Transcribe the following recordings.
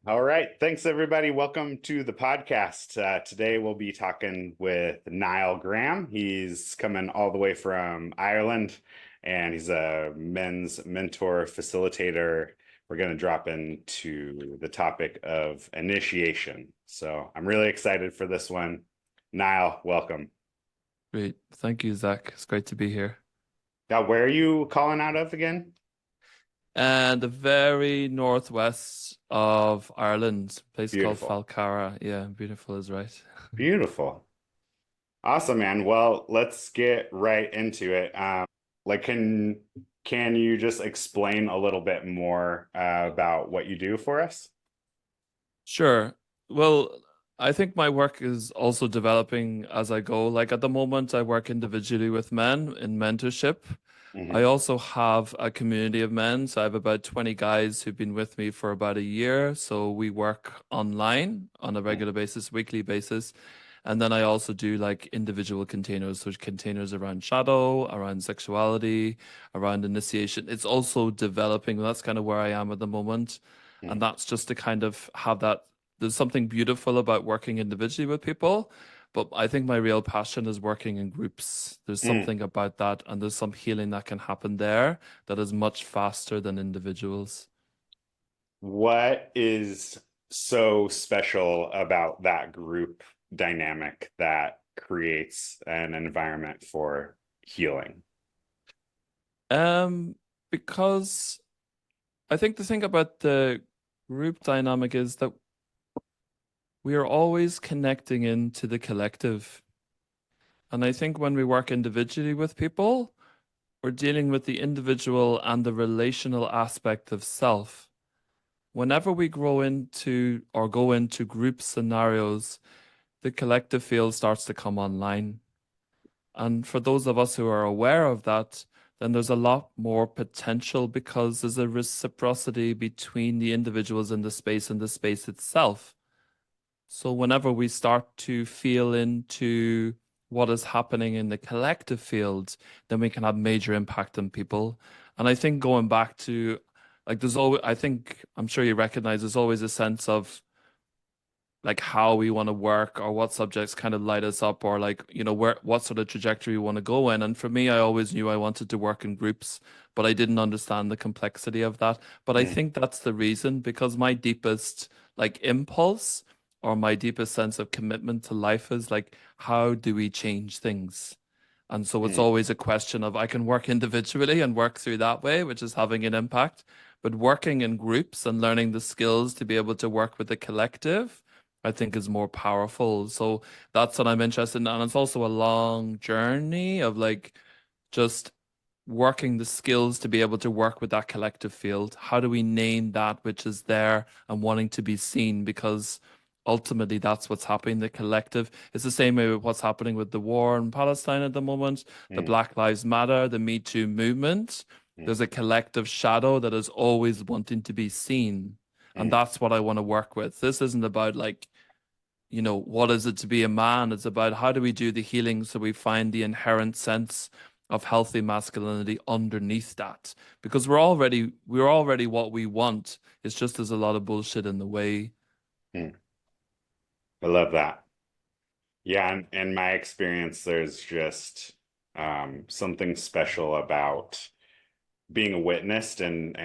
All right. Thanks, everybody. Welcome to the podcast. Today, we'll be talking with Niall Graham. He's coming all the way from Ireland, and he's a men's mentor facilitator. We're going to drop into the topic of initiation. So I'm really excited for this one. Niall, welcome. Great. Thank you, Zach. It's great to be here. Now, where are you calling out of again? And the very northwest of Ireland, a place called Beautiful. Falcara. Yeah, beautiful is right. Beautiful. Awesome, man. Well, let's get right into it. Like, can you just explain a little bit more about what you do for us? Sure. Well, I think my work is also developing as I go. Like at the moment, I work individually with men in mentorship. I Hmm. also have a community of men. So I have about 20 guys who've been with me for about a year. So we work online on a regular basis, weekly basis. And then I also do like individual containers, so containers around shadow, around sexuality, around initiation. It's also developing. That's kind of where I am at the moment. And that's just to kind of have that. There's something beautiful about working individually with people, but I think my real passion is working in groups. There's Mm. something about that, and there's some healing that can happen there that is much faster than individuals. What is so special about that group dynamic that creates an environment for healing? Um, because I think the thing about the group dynamic is that we are always connecting into the collective. And I think when we work individually with people, we're dealing with the individual and the relational aspect of self. Whenever we grow into or go into group scenarios, the collective field starts to come online. And for those of us who are aware of that, then there's a lot more potential because there's a reciprocity between the individuals in the space and the space itself. So whenever we start to feel into what is happening in the collective field, then we can have major impact on people. And I think going back to like there's always I think I'm sure you recognize there's always a sense of like how we want to work or what subjects kind of light us up or like where what sort of trajectory we want to go in. And for me, I always knew I wanted to work in groups, but I didn't understand the complexity of that. But I Mm. think that's the reason because my deepest like impulse or my deepest sense of commitment to life is like how do we change things? And so it's Mm. always a question of I can work individually and work through that way, which is having an impact. But working in groups and learning the skills to be able to work with the collective, I think is more powerful. So that's what I'm interested in. And it's also a long journey of like just working the skills to be able to work with that collective field. How do we name that which is there and wanting to be seen? Because ultimately that's what's happening. The collective is the same way with what's happening with the war in Palestine at the moment, the Mm. Black Lives Matter, the Me Too movement. Mm. There's a collective shadow that is always wanting to be seen. And Mm. that's what I want to work with. This isn't about like what is it to be a man? It's about how do we do the healing so we find the inherent sense of healthy masculinity underneath that. Because we're already what we want. It's just there's a lot of bullshit in the way. Mm. I love that. Yeah, in my experience, there's just something special about being witnessed, and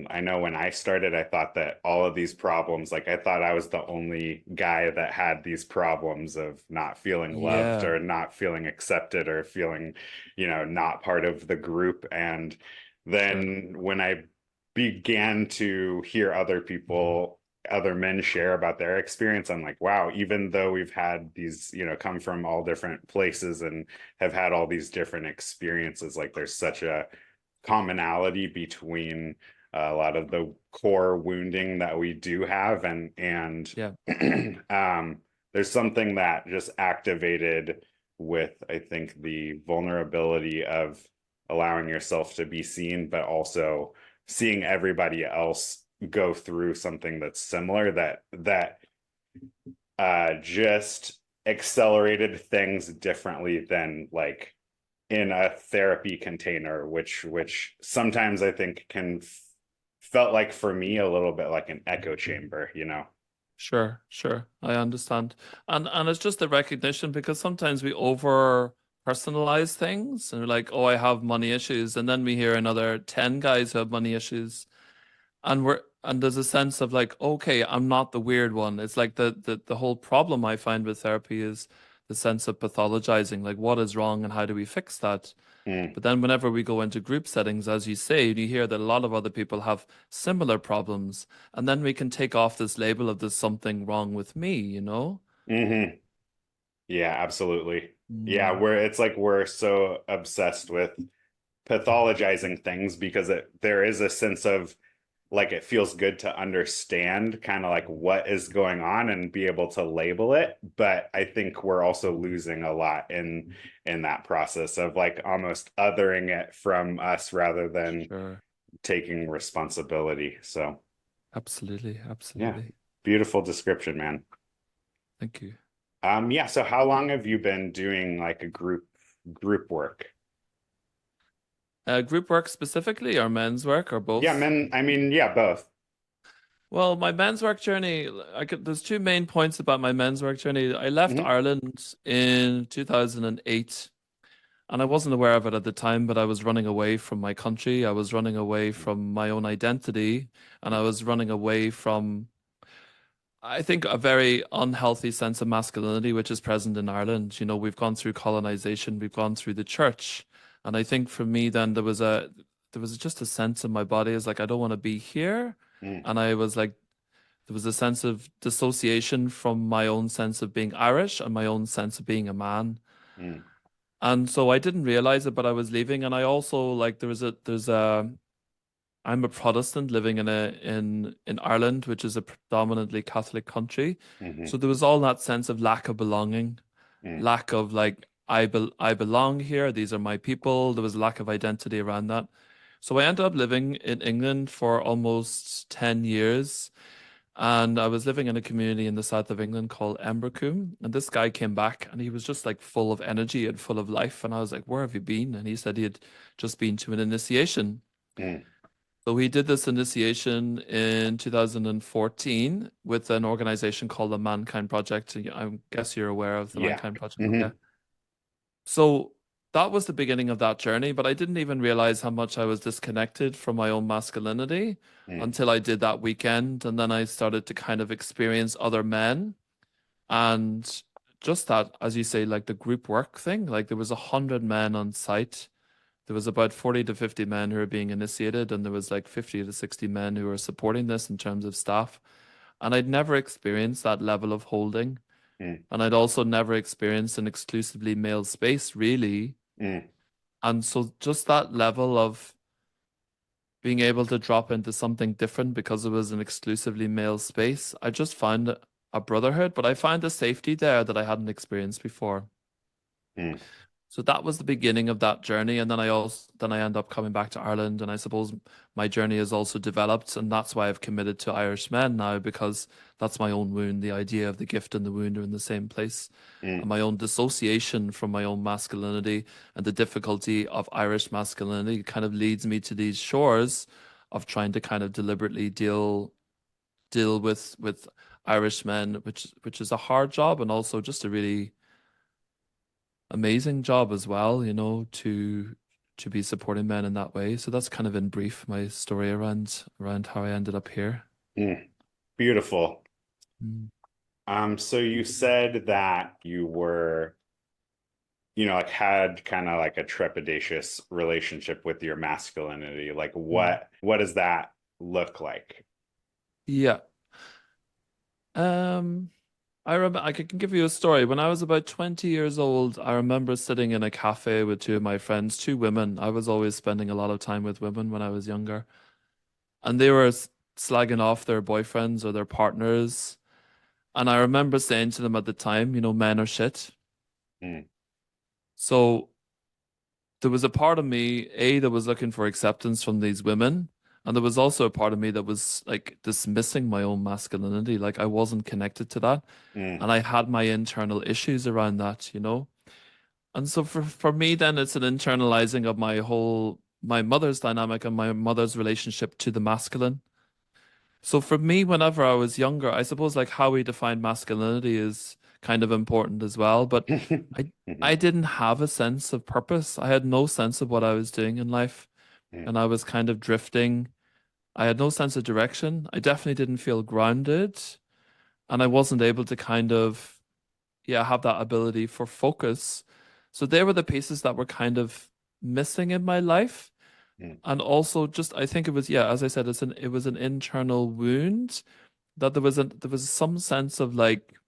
I know when I started, I thought that all of these problems, like I thought I was the only guy that had these problems of not feeling loved Yeah. or not feeling accepted or feeling, not part of the group. And Sure. then when I began to hear other men share about their experience, I'm like, wow, even though we've had these, come from all different places and have had all these different experiences, like there's such a commonality between a lot of the core wounding that we do have, and Yeah. there's something that just activated with, I think, the vulnerability of allowing yourself to be seen, but also seeing everybody else go through something that's similar, that just accelerated things differently than like in a therapy container, which sometimes I think can felt like for me a little bit like an echo chamber. Sure, sure. I understand. And it's just the recognition because sometimes we over personalize things and we're like, oh, I have money issues. And then we hear another 10 guys who have money issues. And there's a sense of like, okay, I'm not the weird one. It's like the whole problem I find with therapy is the sense of pathologizing, like what is wrong and how do we fix that? Mm, But then whenever we go into group settings, as you say, you hear that a lot of other people have similar problems. And then we can take off this label of there's something wrong with me, you know? hmm. Yeah, absolutely. Yeah, Mm, it's like we're so obsessed with pathologizing things because there is a sense of like it feels good to understand kind of like what is going on and be able to label it. But I think we're also losing a lot in that process of like almost othering it from us rather than sure. taking responsibility. So Absolutely. yeah, Absolutely. beautiful description, man. Thank you. Yeah, so how long have you been doing like a group work? Group work specifically or men's work or Yeah, both? men, I mean, yeah, both. Well, my men's work journey, there's two main points about my men's work journey. I left Hmm. Ireland in 2008, and I wasn't aware of it at the time, but I was running away from my country. I was running away from my own identity, and I was running away from, I think, a very unhealthy sense of masculinity, which is present in Ireland. You know, we've gone through colonization, we've gone through the church, and I think for me, then there was just a sense in my body is like I don't want to be here, Mm, and I was like there was a sense of dissociation from my own sense of being Irish and my own sense of being a man. mm, And so I didn't realize it, but I was leaving. And I also like I'm a Protestant living in Ireland, which is a predominantly Catholic country. hmm, So there was all that sense of lack of belonging, mm, lack of like I belong here. These are my people. There was a lack of identity around that. So I ended up living in England for almost 10 years. And I was living in a community in the south of England called Embercombe. And this guy came back and he was just like full of energy and full of life. And I was like, where have you been? And he said he had just been to an initiation. mm. So he did this initiation in 2014 with an organization called the Mankind Project. I guess you're aware of the Yeah. Mankind Project. Yeah. Hmm. So that was the beginning of that journey, but I didn't even realize how much I was disconnected from my own masculinity Mm, until I did that weekend. And then I started to kind of experience other men and just that, as you say, like the group work thing, like there was 100 men on site. There was about 40 to 50 men who were being initiated, and there was like 50 to 60 men who were supporting this in terms of staff. And I'd never experienced that level of holding. mm, And I'd also never experienced an exclusively male space, really. mm, And so just that level of being able to drop into something different because it was an exclusively male space, I just found a brotherhood, but I found a safety there that I hadn't experienced before. mm, So that was the beginning of that journey. And then I end up coming back to Ireland. And I suppose my journey has also developed. And that's why I've committed to Irish men now, because that's my own wound. The idea of the gift and the wound are in the same place. And mm, my own dissociation from my own masculinity and the difficulty of Irish masculinity kind of leads me to these shores of trying to kind of deliberately deal with Irish men, which is a hard job and also just a really amazing job as well, you know, to be supporting men in that way. So that's kind of in brief my story around how I ended up here. mm. Beautiful. Mm. So you said that you were, like had kind of like a trepidatious relationship with your masculinity. Like Mm. what does that look like? Yeah. Um, I remember I can give you a story. When I was about 20 years old, I remember sitting in a cafe with two of my friends, two women. I was always spending a lot of time with women when I was younger, and they were slagging off their boyfriends or their partners. And I remember saying to them at the time, you know, men are shit. Mm, So there was a part of me, that was looking for acceptance from these women. And there was also a part of me that was like dismissing my own masculinity. Like I wasn't connected to that. mm, And I had my internal issues around that, you know? And so for me, then it's an internalizing of my mother's dynamic and my mother's relationship to the masculine. So for me, whenever I was younger, I suppose like how we define masculinity is kind of important as well. But I Mhm, I didn't have a sense of purpose. I had no sense of what I was doing in life, mhm, and I was kind of drifting. I had no sense of direction. I definitely didn't feel grounded, and I wasn't able to kind of, yeah, have that ability for focus. So they were the pieces that were kind of missing in my life. mhm, And also just I think it was, yeah, as I said, it was an internal wound that there was some sense of like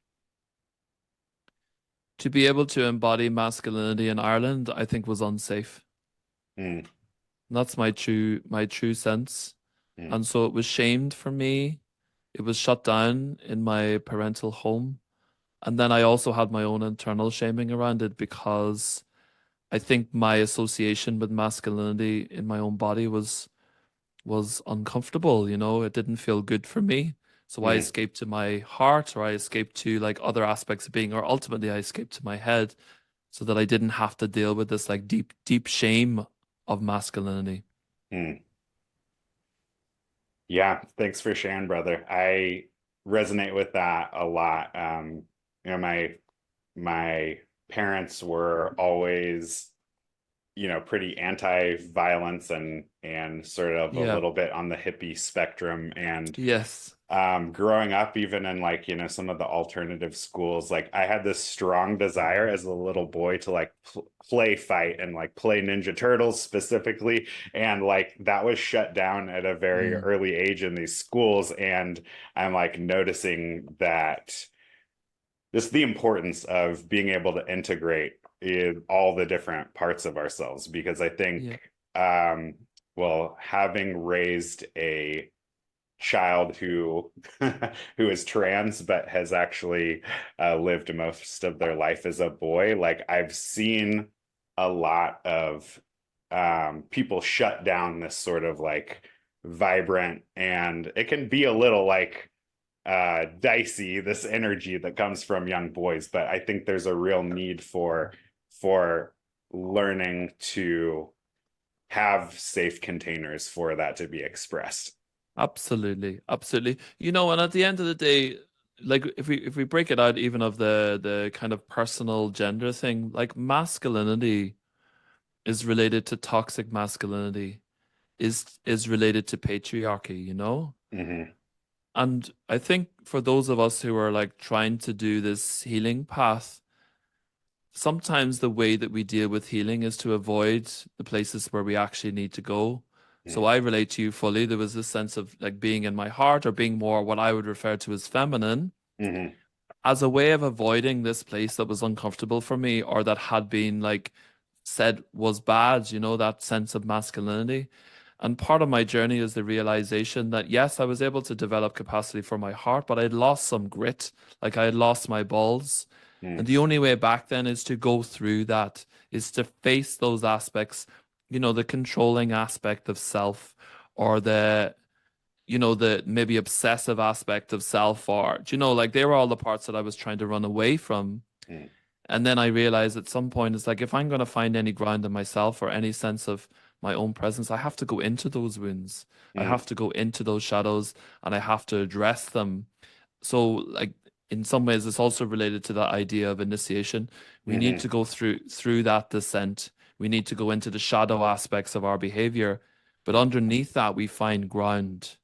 to be able to embody masculinity in Ireland, I think was unsafe. mhm, And that's my true sense. mhm, And so it was shamed for me. It was shut down in my parental home. And then I also had my own internal shaming around it because I think my association with masculinity in my own body was uncomfortable, you know, it didn't feel good for me. So I mhm, escaped to my heart, or I escaped to like other aspects of being, or ultimately I escaped to my head so that I didn't have to deal with this like deep shame of masculinity. mhm. Yeah, thanks for sharing, brother. I resonate with that a lot. My parents were always, pretty anti-violence and sort of a Yeah. little bit on the hippie spectrum. And Yes. growing up, even in like, some of the alternative schools, like I had this strong desire as a little boy to like play fight and like play Ninja Turtles specifically. And like that was shut down at a very Mm. early age in these schools. And I'm like noticing that just the importance of being able to integrate in all the different parts of ourselves because I Yeah. think um well having raised a child who who is trans but has actually lived most of their life as a boy, like I've seen a lot of people shut down this sort of like vibrant, and it can be a little like dicey, this energy that comes from young boys, but I think there's a real need for learning to have safe containers for that to be expressed. Absolutely. Absolutely. You know, and at the end of the day, like if we break it out even of the kind of personal gender thing, like masculinity is related to toxic masculinity, is related to patriarchy, you know? Hmm. And I think for those of us who are like trying to do this healing path, sometimes the way that we deal with healing is to avoid the places where we actually need to go. So I relate to you fully. There was this sense of like being in my heart or being more what I would refer to as feminine Hmm. as a way of avoiding this place that was uncomfortable for me or that had been like said was bad, you know, that sense of masculinity. And part of my journey is the realization that yes, I was able to develop capacity for my heart, but I'd lost some grit, like I had lost my balls. And the only way back then is to go through that, is to face those aspects, you know, the controlling aspect of self or the you know, the maybe obsessive aspect of self art. You know, like they were all the parts that I was trying to run away from. Hmm. And then I realized at some point it's like if I'm going to find any ground in myself or any sense of my own presence, I have to go into those wounds. I Hmm. have to go into those shadows and I have to address them. So, like in some ways, it's also related to that idea of initiation. We need Hmm. to go through that descent. We need to go into the shadow aspects of our behavior. But underneath that, we find ground,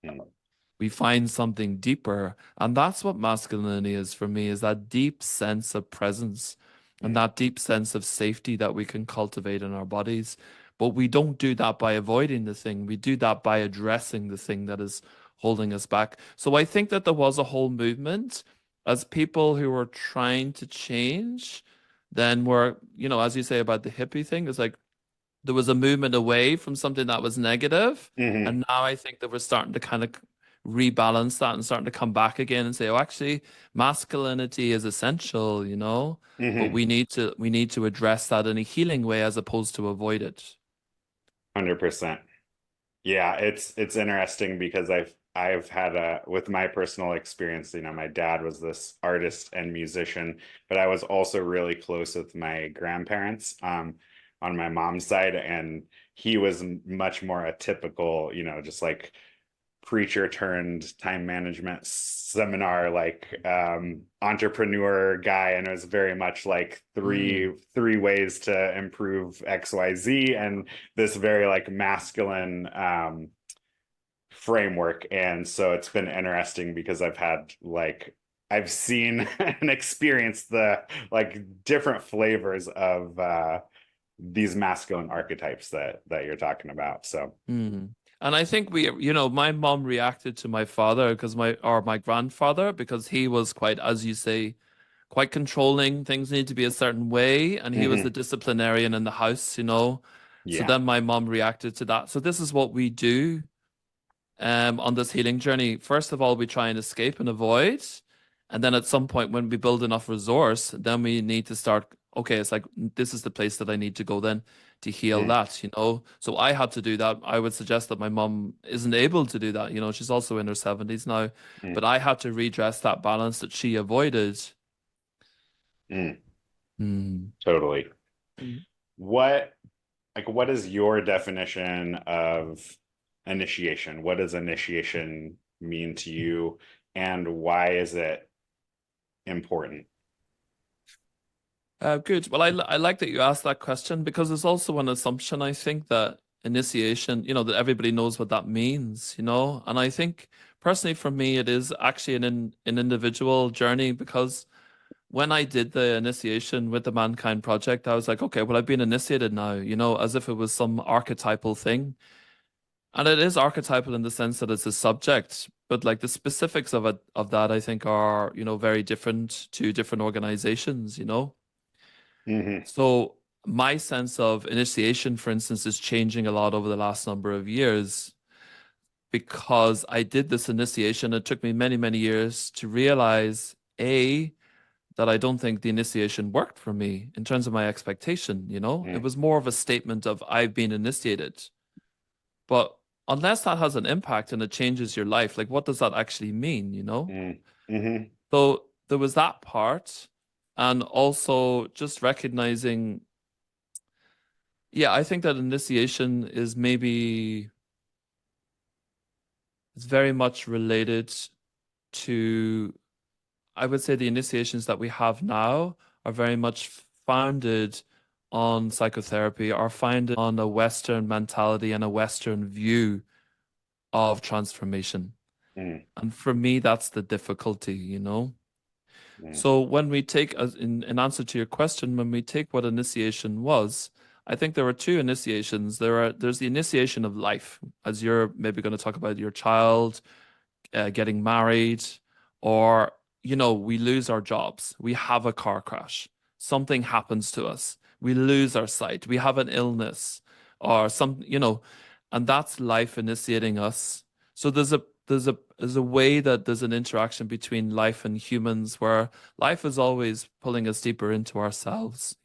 Hmm. we find something deeper. And that's what masculinity is for me, is that deep sense of presence and Hmm. that deep sense of safety that we can cultivate in our bodies. But we don't do that by avoiding the thing. We do that by addressing the thing that is holding us back. So I think that there was a whole movement as people who were trying to change, then were, you know, as you say about the hippie thing, it's like there was a movement away from something that was negative, Hmm. and now I think that we're starting to kind of rebalance that and starting to come back again and say, oh, actually, masculinity is essential, you know, but Hmm. we need to address that in a healing way as opposed to avoid it. 100%. Yeah, it's interesting because I've had a with my personal experience, my dad was this artist and musician, but I was also really close with my grandparents on my mom's side, and he was much more a typical, just like preacher turned time management seminar, like entrepreneur guy, and it was very much like three ways to improve XYZ, and this very like masculine framework. And so it's been interesting because I've seen and experienced the like different flavors of these masculine archetypes that you're talking about. So And I think my mom reacted to my father or my grandfather, because he was quite, as you say, quite controlling. Things need to be a certain way, and he was the disciplinarian in the house. So yeah. then my mom reacted to that. So this is what we do on this healing journey. First of all, we try and escape and avoid. And then at some point, when we build enough resource, then we need to start, okay, it's like, this is the place that I need to go then to heal that. So I had to do that. I would suggest that my mom isn't able to do that. She's also in her 70s now, but I had to redress that balance that she avoided. Totally. Mm. What is your definition of initiation? What does initiation mean to you, and why is it important? Good. Well, I like that you asked that question, because there's also an assumption, I think, that initiation, that everybody knows what that means. And I think personally for me, it is actually an individual journey, because when I did the initiation with the Mankind Project, I was like, okay, well, I've been initiated now, as if it was some archetypal thing. And it is archetypal in the sense that it's a subject, but like the specifics of that, I think are, very different to different organizations. So my sense of initiation, for instance, is changing a lot over the last number of years, because I did this initiation. It took me many, many years to realize, that I don't think the initiation worked for me in terms of my expectation. It was more of a statement of, I've been initiated. But unless that has an impact and it changes your life, like, what does that actually mean? So there was that part. And also just recognizing, I think that initiation is it's very much related to, I would say the initiations that we have now are very much founded on psychotherapy, are founded on a Western mentality and a Western view of transformation. And for me, that's the difficulty. So when we take, in answer to your question, when we take what initiation was, I think there were two initiations. There's the initiation of life, as you're maybe going to talk about your child getting married, or we lose our jobs, we have a car crash, something happens to us, we lose our sight, we have an illness, or and that's life initiating us. So there's a way that there's an interaction between life and humans, where life is always pulling us deeper into ourselves.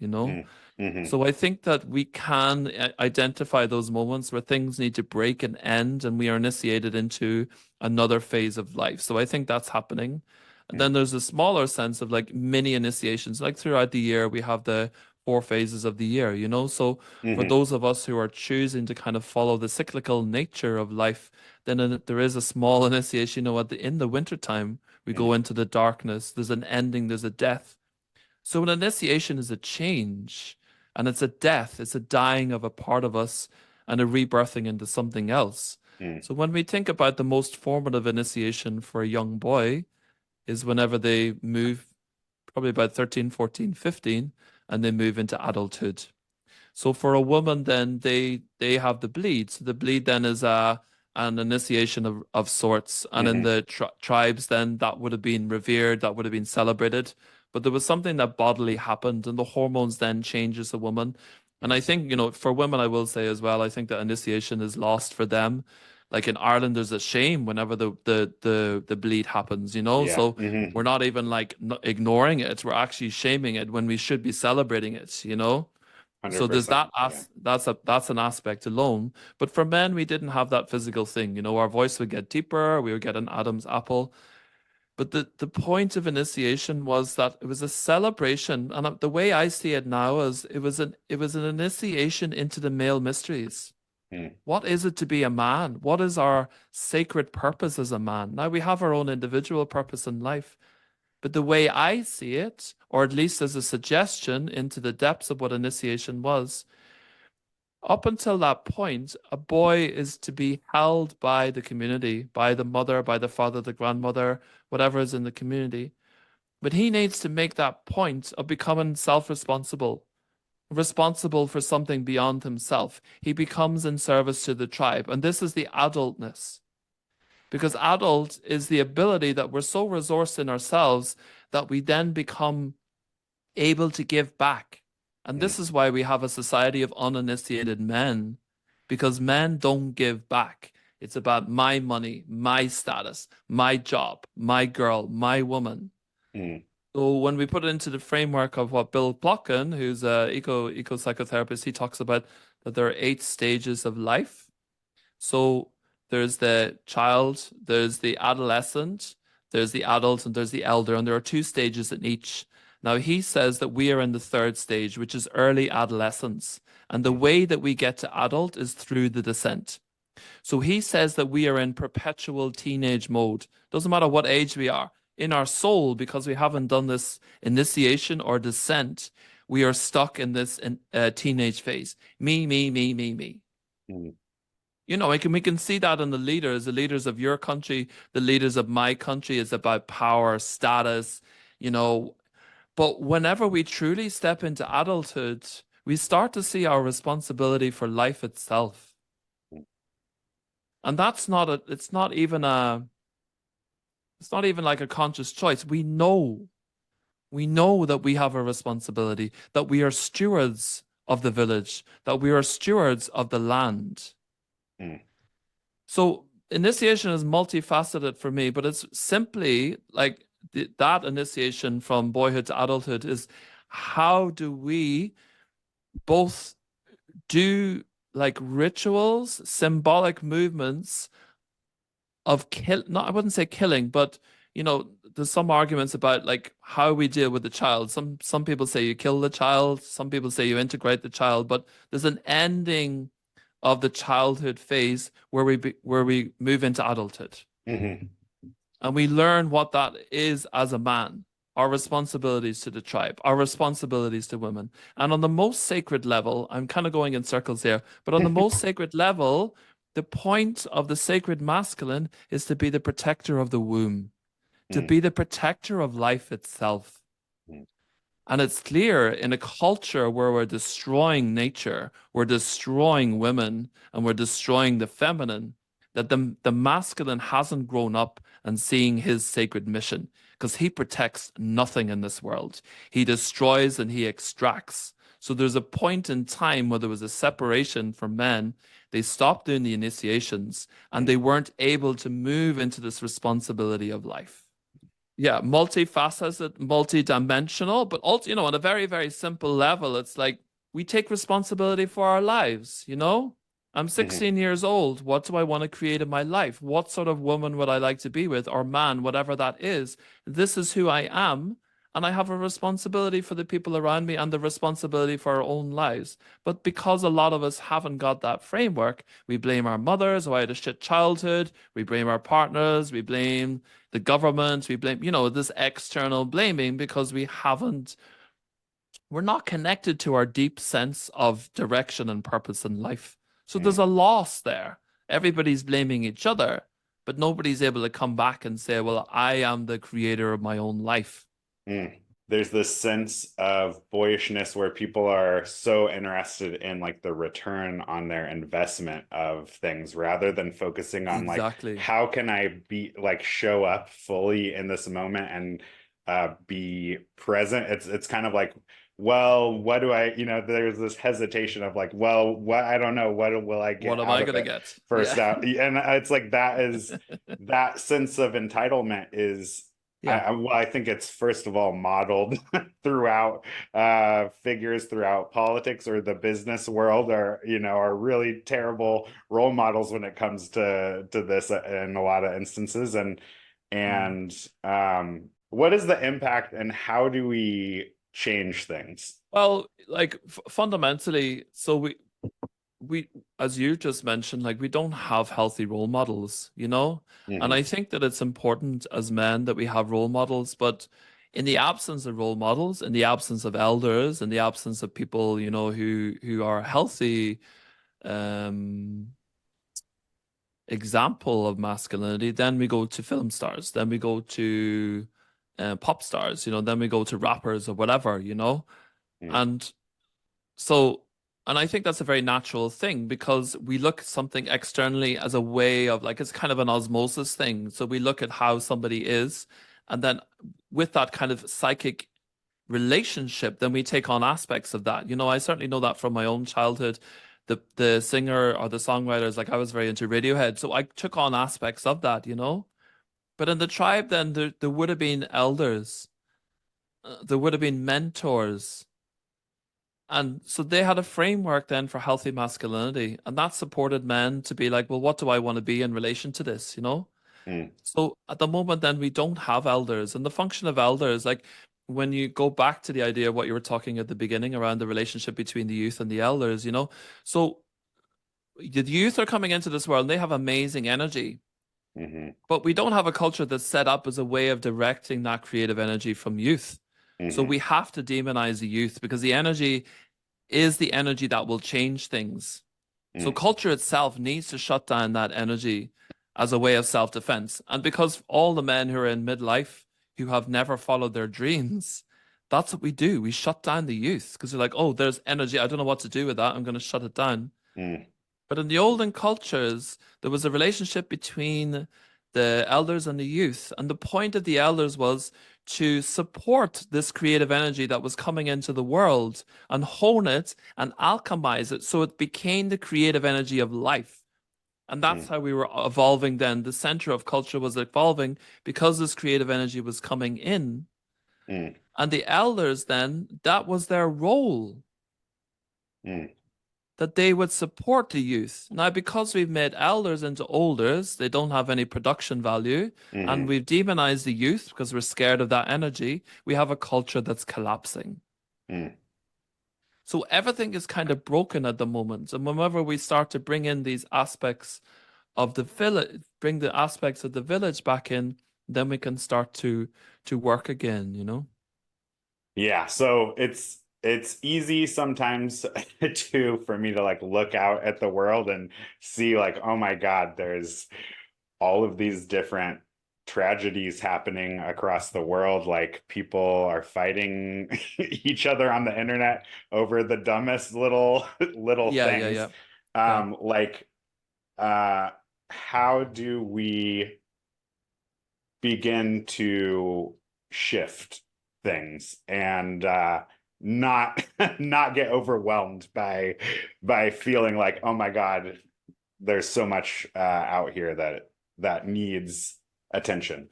So I think that we can identify those moments where things need to break and end, and we are initiated into another phase of life. So I think that's happening. And then there's a smaller sense of like mini initiations. Like throughout the year, we have the 4 phases of the year. So for those of us who are choosing to kind of follow the cyclical nature of life, then there is a small initiation. In the wintertime, we go into the darkness. There's an ending, there's a death. So an initiation is a change, and it's a death, it's a dying of a part of us and a rebirthing into something else. So when we think about the most formative initiation for a young boy is whenever they move, probably about 13, 14, 15, and they move into adulthood. So for a woman, then they have the bleed. So the bleed then is an initiation of sorts. And in the tribes, then that would have been revered, that would have been celebrated. But there was something that bodily happened, and the hormones then changes a woman. And I think, for women, I will say as well, I think that initiation is lost for them. Like in Ireland, there's a shame whenever the bleed happens. So we're not even like ignoring it. We're actually shaming it when we should be celebrating it. So there's 100%. that's an aspect alone. But for men, we didn't have that physical thing. Our voice would get deeper, we would get an Adam's apple. But the point of initiation was that it was a celebration, and the way I see it now is it was an initiation into the male mysteries. Mm. What is it to be a man? What is our sacred purpose as a man? Now, we have our own individual purpose in life, but the way I see it, or at least as a suggestion into the depths of what initiation was, up until that point, a boy is to be held by the community, by the mother, by the father, the grandmother, whatever is in the community. But he needs to make that point of becoming self-responsible, responsible for something beyond himself. He becomes in service to the tribe. And this is the adultness. Because adult is the ability that we're so resourced in ourselves that we then become able to give back. And Mm. this is why we have a society of uninitiated men, because men don't give back. It's about my money, my status, my job, my girl, my woman. Mm. So when we put it into the framework of what Bill Plotkin, who's a eco psychotherapist, he talks about that there are 8 stages of life. So there's the child, there's the adolescent, there's the adult, and there's the elder, and there are 2 stages in each. Now he says that we are in the 3rd stage, which is early adolescence, and the way that we get to adult is through the descent. So he says that we are in perpetual teenage mode. Doesn't matter what age we are. In our soul, because we haven't done this initiation or descent, we are stuck in this teenage phase. Me, me, me, me, me. Mm. You know, we can see that in the leaders of your country, the leaders of my country is about power, status, you know. But whenever we truly step into adulthood, we start to see our responsibility for life itself. And it's not even like a conscious choice. We know that we have a responsibility, that we are stewards of the village, that we are stewards of the land. Mm. So initiation is multifaceted for me, but it's simply like that initiation from boyhood to adulthood is how do we both do like rituals, symbolic movements of I wouldn't say killing, but you know, there's some arguments about like how we deal with the child. Some people say you kill the child, some people say you integrate the child, but there's an ending of the childhood phase where we move into adulthood. Mm-hmm. And we learn what that is as a man, our responsibilities to the tribe, our responsibilities to women. And on the most sacred level, I'm kind of going in circles here, but on the most sacred level, the point of the sacred masculine is to be the protector of the womb, to Mm. be the protector of life itself. Mm. And it's clear in a culture where we're destroying nature, we're destroying women, and we're destroying the feminine, that the masculine hasn't grown up and seeing his sacred mission because he protects nothing in this world. He destroys and he extracts. So there's a point in time where there was a separation from men. They stopped doing the initiations and Mm. they weren't able to move into this responsibility of life. Yeah, multifaceted, multidimensional, but also, you know, on a very, very simple level, it's like we take responsibility for our lives, you know? I'm Mm-hmm. 16 years old. What do I want to create in my life? What sort of woman would I like to be with, or man, whatever that is? This is who I am, and I have a responsibility for the people around me and the responsibility for our own lives. But because a lot of us haven't got that framework, we blame our mothers, oh, I had a shit childhood, we blame our partners, we blame the government, we blame, you know, this external blaming because we're not connected to our deep sense of direction and purpose in life. So there's Mm. a loss there. Everybody's blaming each other, but nobody's able to come back and say, well, I am the creator of my own life. Mm. There's this sense of boyishness where people are so interested in like the return on their investment of things rather than focusing on like Exactly. how can I be like show up fully in this moment and be present. It's kind of like, well, what do I, there's this hesitation of like, well, what I don't know, what will I get What am out I of gonna it get? first Yeah. out? And it's like that sense of entitlement is Yeah. well, I think it's first of all modeled throughout figures throughout politics or the business world are really terrible role models when it comes to this in a lot of instances. And Mm. and what is the impact and how do we change things? Well, like fundamentally, so we, as you just mentioned, like we don't have healthy role models, you know? And Hmm. I think that it's important as men that we have role models, but in the absence of role models, in the absence of elders, in the absence of people, you know, who are healthy um example of masculinity, then we go to film stars, then we go to pop stars, you know, then we go to rappers or whatever, you know? And so, and I think that's a very natural thing because we look at something externally as a way of like, it's kind of an osmosis thing. So we look at how somebody is, and then with that kind of psychic relationship, then we take on aspects of that. You know, I certainly know that from my own childhood. The singer or the songwriters, like I was very into Radiohead, so I took on aspects of that, you know. But in the tribe, then there would have been elders, there would have been mentors, and so they had a framework then for healthy masculinity, and that supported men to be like, well, what do I want to be in relation to this, you know? Mm. So at the moment, then we don't have elders, and the function of elders, like when you go back to the idea of what you were talking at the beginning around the relationship between the youth and the elders, you know, so the youth are coming into this world and they have amazing energy, Hmm. but we don't have a culture that's set up as a way of directing that creative energy from youth. So Hmm. we have to demonize the youth because the energy is the energy that will change things. So Hmm. culture itself needs to shut down that energy as a way of self-defense. And because all the men who are in midlife who have never followed their dreams, that's what we do. We shut down the youth because they're like, oh, there's energy. I don't know what to do with that. I'm going to shut it down. Mm. But in the olden cultures, there was a relationship between the elders and the youth. And the point of the elders was to support this creative energy that was coming into the world and hone it and alchemize it so it became the creative energy of life. And that's Mm. how we were evolving then. The center of culture was evolving because this creative energy was coming in. Mm. And the elders then, that was their role, Mm. that they would support the youth. Now, because we've made elders into olders, they don't have any production value, and Hmm. we've demonized the youth because we're scared of that energy, we have a culture that's collapsing. Mm. So everything is kind of broken at the moment. And whenever we start to bring in these aspects of the village, bring the aspects of the village back in, then we can start to work again, you know? Yeah, so it's easy sometimes to for me to like look out at the world and see like, oh my God, there's all of these different tragedies happening across the world. Like people are fighting each other on the internet over the dumbest little Yeah, yeah, things. yeah. Yeah. Like uh how do we begin to shift things and not not get overwhelmed by feeling like, oh my God, there's so much out here that needs attention.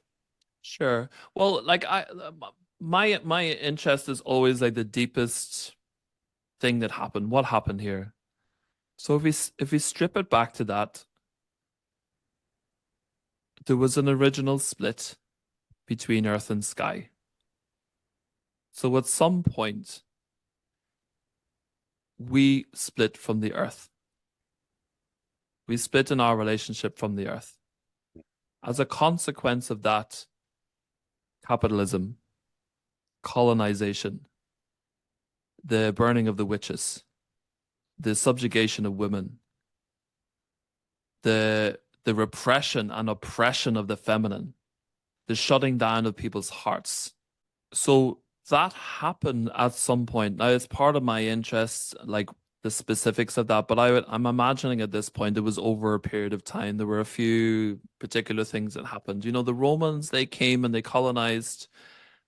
Sure. Well, like my interest is always like the deepest thing that happened. What happened here? So if we strip it back to that, there was an original split between earth and sky. So at some point, we split from the earth. We split in our relationship from the earth. As a consequence of that, capitalism, colonization, the burning of the witches, the subjugation of women, the repression and oppression of the feminine, the shutting down of people's hearts. So that happened at some point. Now it's part of my interest, like the specifics of that, but I'm imagining at this point it was over a period of time. There were a few particular things that happened. You know, the Romans, they came and they colonized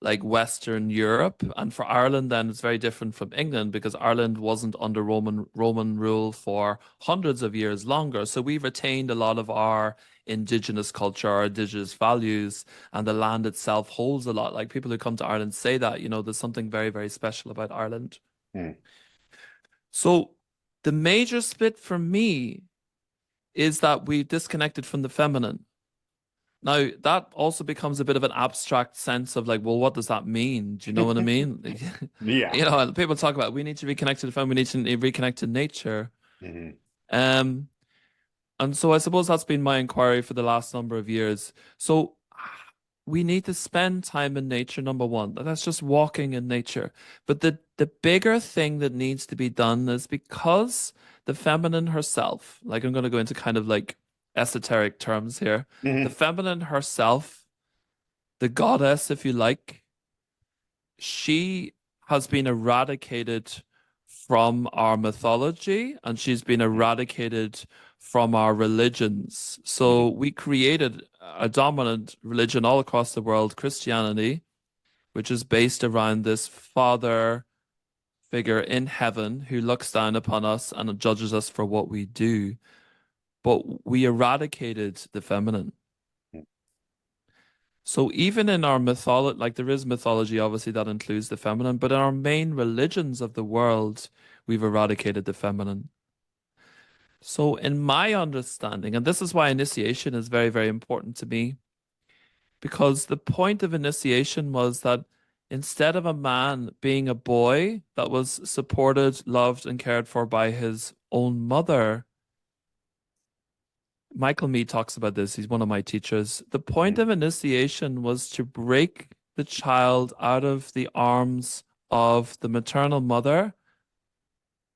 like Western Europe. And for Ireland, then it's very different from England because Ireland wasn't under Roman rule for hundreds of years longer. So we retained a lot of our indigenous culture, our indigenous values, and the land itself holds a lot. Like people who come to Ireland say that, you know, there's something very, very special about Ireland. Hmm. So the major split for me is that we disconnected from the feminine. Now, that also becomes a bit of an abstract sense of like, well, what does that mean? Do you know what I mean? Yeah. You know, people talk about we need to reconnect to the phone, we need to reconnect to nature. Hmm. And so I suppose that's been my inquiry for the last number of years. So we need to spend time in nature, number one. That's just walking in nature. But the bigger thing that needs to be done is because the feminine herself, like I'm going to go into kind of like esoteric terms here, the Hmm. feminine herself, the goddess, if you like, she has been eradicated from our mythology and she's been eradicated from our religions. So Hmm. we created a dominant religion all across the world, Christianity, which is based around this father figure in heaven who looks down upon us and judges us for what we do. But we eradicated the feminine. So even in our mythology, like there is mythology, obviously that includes the feminine, but in our main religions of the world, we've eradicated the feminine. So in my understanding, and this is why initiation is very, very important to me, because the point of initiation was that instead of a man being a boy that was supported, loved, and cared for by his own mother, Michael Meade talks about this. He's one of my teachers. The point Hmm. of initiation was to break the child out of the arms of the maternal mother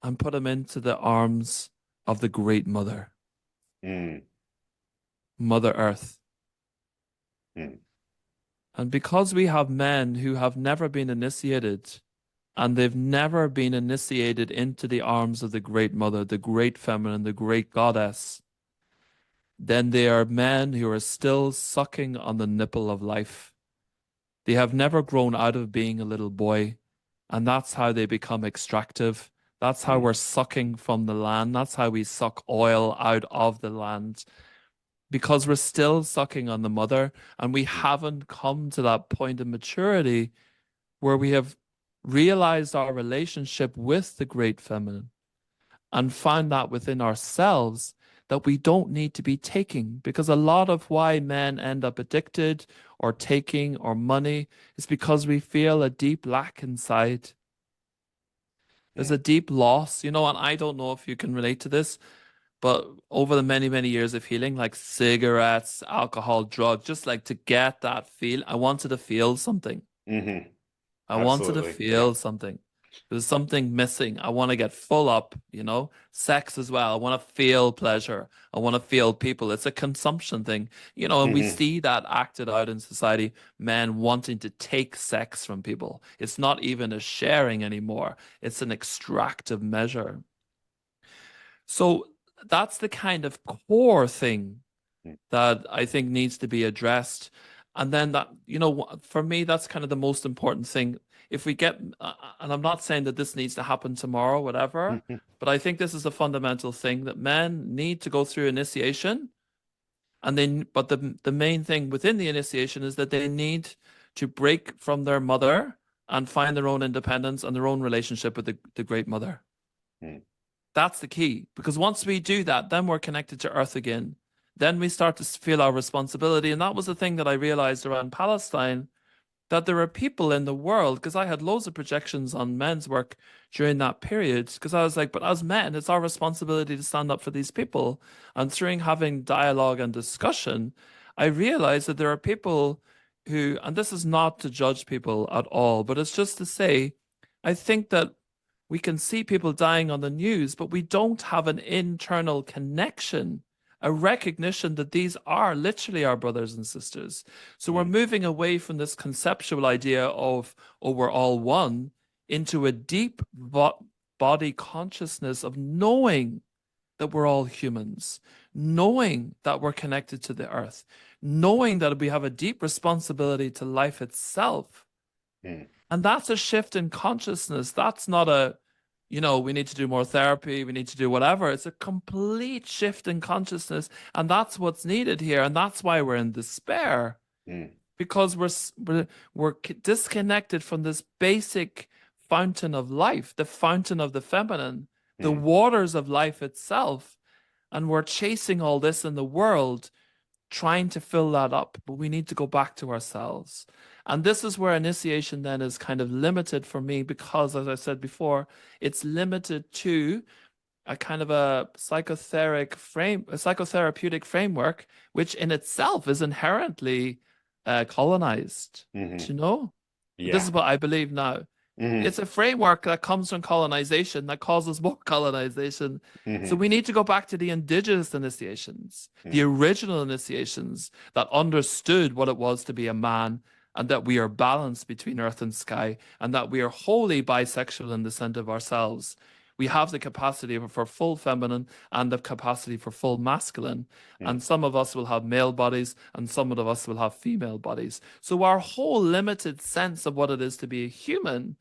and put him into the arms of the great mother, Hmm. Mother Earth. Hmm. And because we have men who have never been initiated and they've never been initiated into the arms of the great mother, the great feminine, the great goddess, then they are men who are still sucking on the nipple of life. They have never grown out of being a little boy. And that's how they become extractive. That's how Hmm. we're sucking from the land. That's how we suck oil out of the land because we're still sucking on the mother and we Hmm. haven't come to that point of maturity where we have realized our relationship with the great feminine and find that within ourselves that we don't need to be taking because a lot of why men end up addicted or taking or money is because we feel a deep lack inside. There's Hmm. a deep loss, and I don't know if you can relate to this, but over the many, many years of healing, like cigarettes, alcohol, drugs, just like to get that feel, I wanted to feel something. Hmm. I wanted to Absolutely. Yeah. feel something. There's something missing. I want to get full up. Sex as well. I want to feel pleasure. I want to feel people. It's a consumption thing, and we Hmm. see that acted out in society, men wanting to take sex from people. It's not even a sharing anymore. It's an extractive measure. So that's the kind of core thing that I think needs to be addressed. And then for me, that's kind of the most important thing. If we get, and I'm not saying that this needs to happen tomorrow, whatever, Hmm. but I think this is a fundamental thing that men need to go through initiation. But the main thing within the initiation is that they need to break from their mother and find their own independence and their own relationship with the great mother. Hmm. That's the key. Because once we do that, then we're connected to Earth again. Then we start to feel our responsibility. And that was the thing that I realized around Palestine, that there are people in the world, because I had loads of projections on men's work during that period, because I was like, but as men, it's our responsibility to stand up for these people. And through having dialogue and discussion, I realized that there are people who, and this is not to judge people at all, but it's just to say, I think that we can see people dying on the news, but we don't have an internal connection, a recognition that these are literally our brothers and sisters. So we're Hmm. moving away from this conceptual idea of, oh, we're all one, into a deep body consciousness of knowing that we're all humans, knowing that we're connected to the earth, knowing that we have a deep responsibility to life itself. Hmm. And that's a shift in consciousness. That's not we need to do more therapy, we need to do whatever. It's a complete shift in consciousness. And that's what's needed here. And that's why we're in despair Hmm. because we're disconnected from this basic fountain of life, the fountain of the feminine, the Hmm. waters of life itself. And we're chasing all this in the world trying to fill that up, but we need to go back to ourselves. And this is where initiation then is kind of limited for me because, as I said before, it's limited to a kind of a psychotherapeutic framework, which in itself is inherently colonized. Hmm. Do you know? This Yeah. is what I believe now. Hmm. It's a framework that comes from colonization that causes more colonization. So Hmm. we need to go back to the indigenous initiations, the Yeah. original initiations that understood what it was to be a man, and that we are balanced between earth and sky, and that we are wholly bisexual in the sense of ourselves. We have the capacity for full feminine and the capacity for full masculine. Mm. And some of us will have male bodies and some of us will have female bodies. So our whole limited sense of what it is to be a human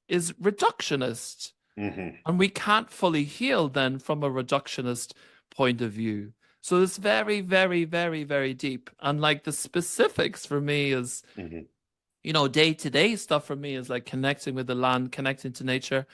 is reductionist. Hmm. And we can't fully heal then from a reductionist point of view. So it's very, very, very, very deep. And like the specifics for me is, Hmm. day to day stuff for me is like connecting with the land, connecting to nature.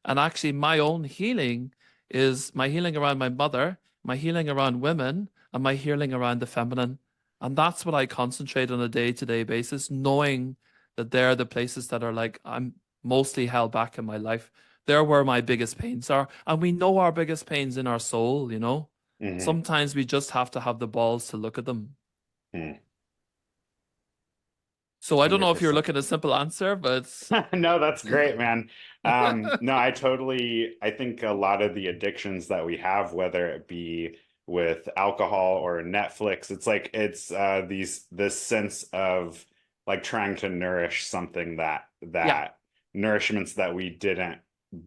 And actually, my own healing is my healing around my mother, my healing around women, and my healing around the feminine. And that's what I concentrate on a day to day basis, knowing that they're the places that are like I'm mostly held back in my life. They're where my biggest pains are. And we know our biggest pains in our soul, you know? Hmm. Sometimes we just have to have the balls to look at them. Mm. So I don't know if you're 100%. looking at a simple answer, but No, that's great, man. No, I think a lot of the addictions that we have, whether it be with alcohol or Netflix, it's like this sense of like trying to nourish something yeah, that nourishments that we didn't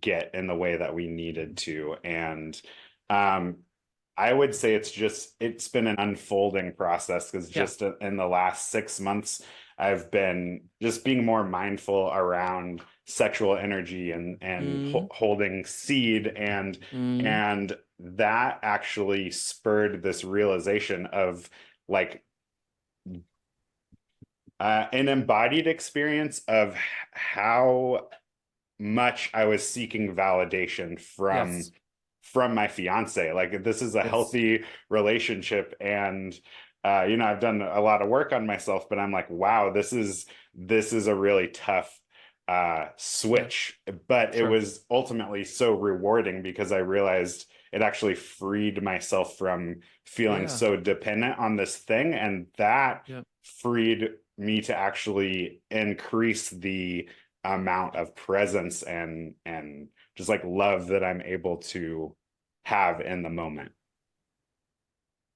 get in the way that we needed to. And um I would say it's been an unfolding process because yeah. just in the last 6 months I've been just being more mindful around sexual energy and Mm, holding seed mm, and that actually spurred this realization of like an embodied experience of how much I was seeking validation yes, from my fiance. Like this is a yes, healthy relationship and I've done a lot of work on myself, but I'm like, wow, this is a really tough yeah, switch. But it sure, was ultimately so rewarding because I realized it actually freed myself from feeling yeah, so dependent on this thing, and that yeah. freed me to actually increase the amount of presence and just like love that I'm able to have in the moment.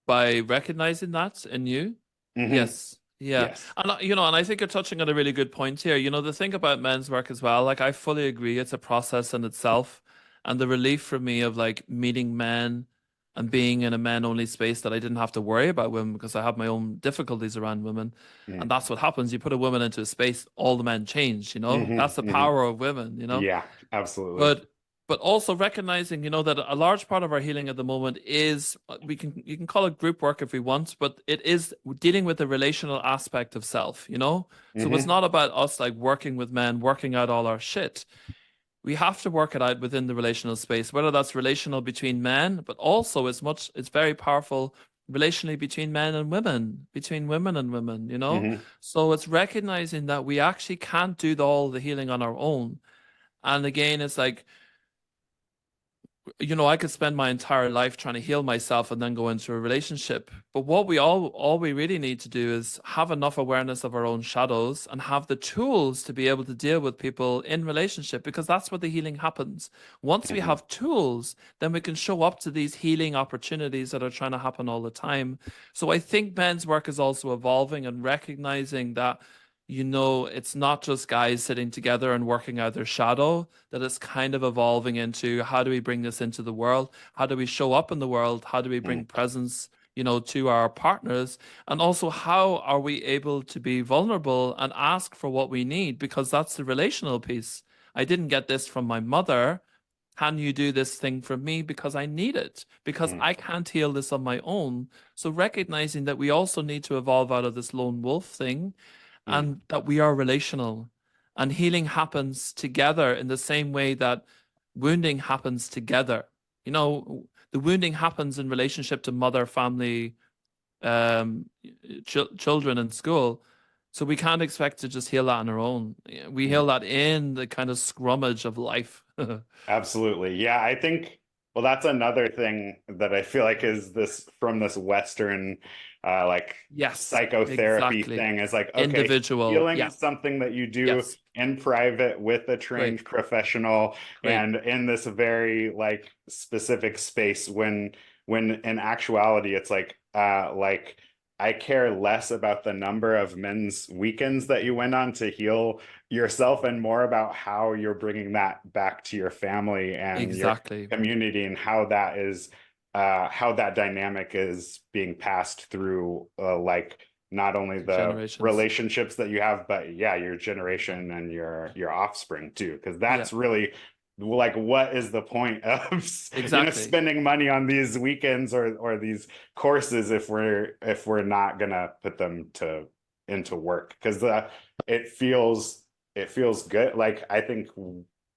By recognizing that in you, Hmm. yes, yeah, Yes. and and I think you're touching on a really good point here. The thing about men's work as well, like I fully agree, it's a process in itself, and the relief for me of like meeting men and being in a men-only space that I didn't have to worry about women because I have my own difficulties around women, and Mm-hmm. that's what happens. You put a woman into a space, all the men change. That's the Hmm. power of women. Yeah, absolutely. But but also recognizing, that a large part of our healing at the moment is you can call it group work if we want, but it is dealing with the relational aspect of self. So it's Hmm. not about us like working with men, working out all our shit. We have to work it out within the relational space, whether that's relational between men, but also it's very powerful relationally between men and women, between women and women. Hmm. So it's recognizing that we actually can't do all the healing on our own. And again, it's like I could spend my entire life trying to heal myself and then go into a relationship. But what all we really need to do is have enough awareness of our own shadows and have the tools to be able to deal with people in relationship because that's where the healing happens. Once we Hmm. have tools, then we can show up to these healing opportunities that are trying to happen all the time. So I think men's work is also evolving and recognizing that it's not just guys sitting together and working out their shadow, that it's kind of evolving into how do we bring this into the world? How do we show up in the world? How do we bring presence, to our partners? And also, how are we able to be vulnerable and ask for what we need? Because that's the relational piece. I didn't get this from my mother. Can you do this thing for me? Because I need it, because Hmm. I can't heal this on my own. So recognizing that we also need to evolve out of this lone wolf thing Hmm. and that we are relational. And healing happens together in the same way that wounding happens together. The wounding happens in relationship to mother, family, children in school. So we can't expect to just heal that on our own. We Hmm. heal that in the kind of scrummage of life. Absolutely. Yeah, I think Well, that's another thing that I feel like is this from this Western like Yes, psychotherapy exactly. thing is like, okay, Individual. healing Yeah. is something that you do Yes. in private with a Great. trained professional Great. and in this very like specific space when in actuality it's like I care less about the number of men's weekends that you went on to heal yourself and more about how you're bringing that back to your family and your Exactly. community and how that dynamic is being passed through like not only The the generations. relationships that you have but yeah your generation and your offspring too because Yeah. that's really like what is the point of Exactly. spending money on these weekends or these courses if we're not gonna put them to into work because it feels good like I think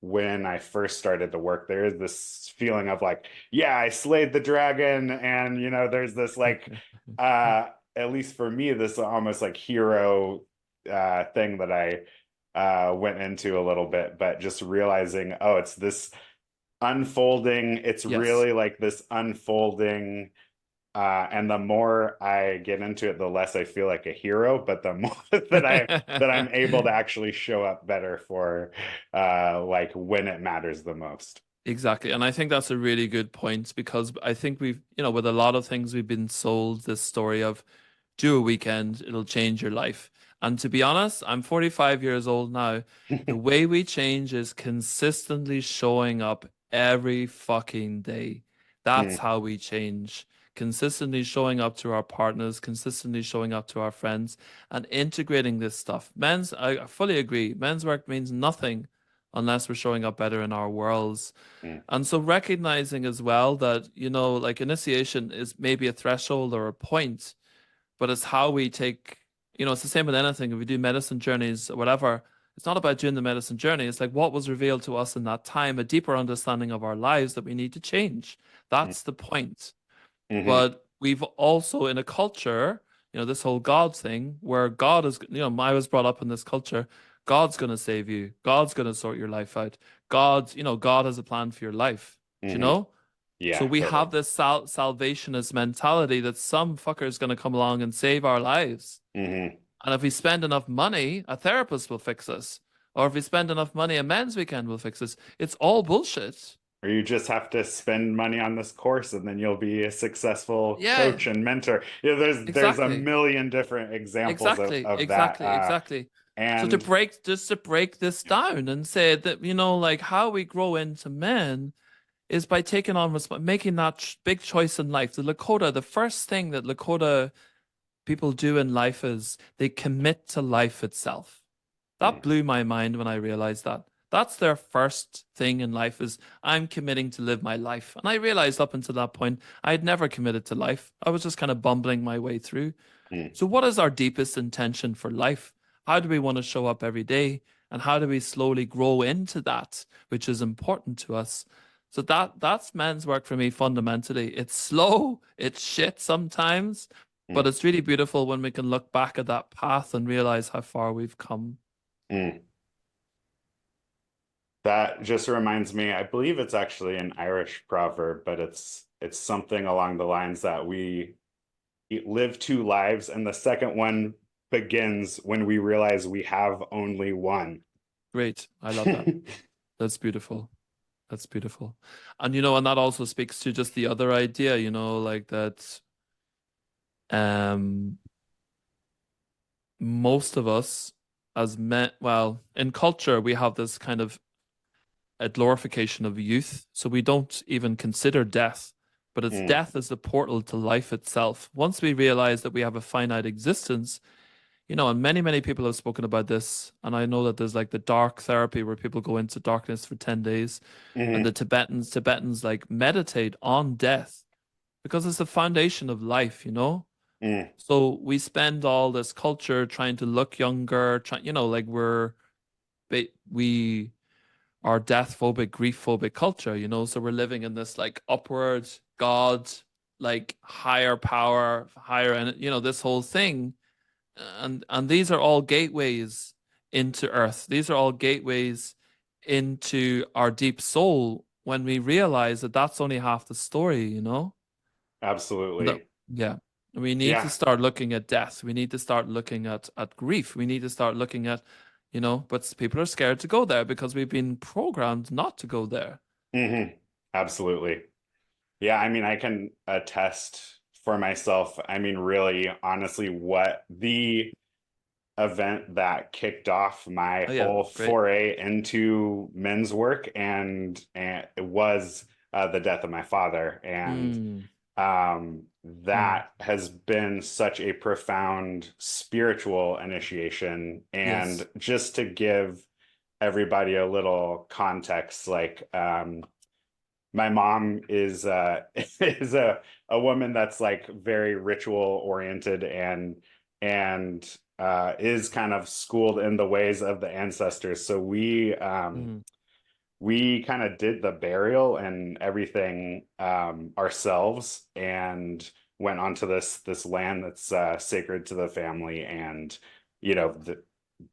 when I first started to work, there is this feeling of like, yeah, I slayed the dragon, and there's this like, at least for me, this almost like hero thing that I went into a little bit, but just realizing, oh, it's this unfolding. It's Yes. really like this unfolding and the more I get into it, the less I feel like a hero, but the more that I'm able to actually show up better for like when it matters the most. Exactly. And I think that's a really good point because I think we've, with a lot of things, we've been sold this story of do a weekend, it'll change your life. And to be honest, I'm 45 years old now. The way we change is consistently showing up every fucking day. That's Mm, how we change. Consistently showing up to our partners, consistently showing up to our friends, and integrating this stuff. I fully agree. Men's work means nothing unless we're showing up better in our worlds. mm, And so recognizing as well that, like initiation is maybe a threshold or a point, but it's how we take, it's the same with anything. If we do medicine journeys or whatever, it's not about doing the medicine journey. It's like what was revealed to us in that time, a deeper understanding of our lives that we need to change. mm, That's the point. mhm, But we've also in a culture, this whole God thing where God is, I was brought up in this culture. God's going to save you. God's going to sort your life out. God has a plan for your life. Do you mhm. know? So Yeah, we totally. have this salvationist mentality that some fucker is going to come along and save our lives. Hmm. And if we spend enough money, a therapist will fix us. Or if we spend enough money, a men's weekend will fix us. It's all bullshit. Or you just have to spend money on this course and then you'll be a successful Yeah, coach and mentor. There's a exactly. million different examples Exactly, of that. exactly, exactly. So And to break this down and say that, like how we grow into men is by taking on making that big choice in life. The first thing that Lakota people do in life is they commit to life itself. That mm, blew my mind when I realized that. That's their first thing in life is I'm committing to live my life. And I realized up until that point, I had never committed to life. I was just kind of bumbling my way through. mm, So, what is our deepest intention for life? How do we want to show up every day? And how do we slowly grow into that, which is important to us? So that's men's work for me fundamentally. It's slow, it's shit sometimes, but mm, it's really beautiful when we can look back at that path and realize how far we've come. mm. That just reminds me, I believe it's actually an Irish proverb, but it's something along the lines that we live two lives, and the second one begins when we realize we have only one. Great. I love that. That's beautiful. That's beautiful. And that also speaks to just the other idea, like that um most of us as men, well, in culture, we have this kind of a glorification of youth. So we don't even consider death, but it's Mm, death as the portal to life itself. Once we realize that we have a finite existence, and many, many people have spoken about this. And I know that there's like the dark therapy where people go into darkness for 10 days. And the mhm, Tibetans like meditate on death because it's the foundation of life. mm, So we spend all this culture trying to look younger, like we are death phobic, grief phobic culture. So we're living in this like upward God, like higher power, higher, and this whole thing. And these are all gateways into earth. These are all gateways into our deep soul when we realize that that's only half the story, you know? That, Absolutely. yeah. We need to Yeah. start looking at death. We need to start looking at grief. We need to start looking at, but people are scared to go there because we've been programmed not to go there. Absolutely. Yeah, I mean, I can attest for myself. I mean, really, honestly, what the event that kicked off my Oh yeah, whole great. foray into men's work, and it was the death of my father. And Mm, mm, that has been such a profound spiritual initiation. And yes. just to give everybody a little context, like my mom is is a woman that's like very ritual oriented and is kind of schooled in the ways of the ancestors. So Mm, we kind of did the burial and everything ourselves, and went onto this land that's sacred to the family. And you know,